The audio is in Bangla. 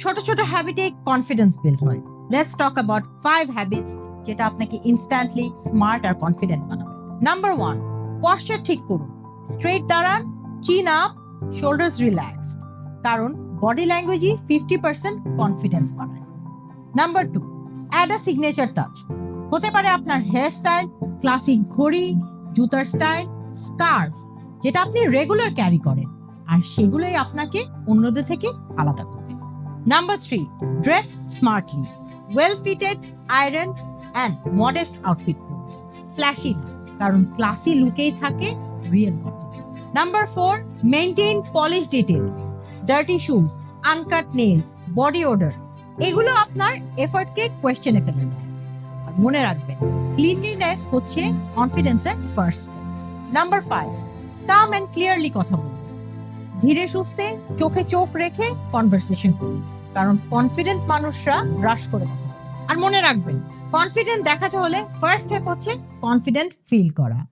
ছোট ছোট হ্যাবিটে কনফিডেন্স বিল্ড হয়। লেটস টক অ্যাবাউট 5 হ্যাবিটস যেটা আপনাকে ইনস্ট্যান্টলি স্মার্ট আর কনফিডেন্ট বানাবে। নাম্বার 1, পশ্চার ঠিক করুন। স্ট্রেট দাঁড়ান, চিন আপ, শোল্ডার্স রিল্যাক্সড, কারণ বডি ল্যাঙ্গুয়েজই 50% কনফিডেন্স বানায়। Number 2, add a signature touch. হতে পারে আপনার হেয়ার স্টাইল, ক্লাসিক ঘড়ি, জুতার স্টাইল, স্কার্ফ, যেটা আপনি রেগুলার ক্যারি করেন, আর সেগুলোই আপনাকে অন্যদের থেকে আলাদা করবে। Number 3, dress smartly. Well fitted, iron and modest outfit পরুন। ফ্ল্যাশি না, কারণ ক্লাসি লুকেই থাকে real confidence. Number 4, maintain polish details. Dirty shoes, uncut nails, body odour, এগুলো আপনার এফর্টকে কোয়েশ্চেনে ফেলে দেয়। আর মনে রাখবেন, ক্লিনলিনেস হচ্ছে কনফিডেন্সের first step. Number 5, calm and clearly কথা বলুন। ধীরে সুস্থে চোখে চোখ রেখে কনভারসেশন করুন, কারণ কনফিডেন্ট মানুষরা রাশ করে কথা বলে। আর মনে রাখবেন, কনফিডেন্ট দেখাতে হলে ফার্স্ট স্টেপ হচ্ছে কনফিডেন্ট ফিল করা।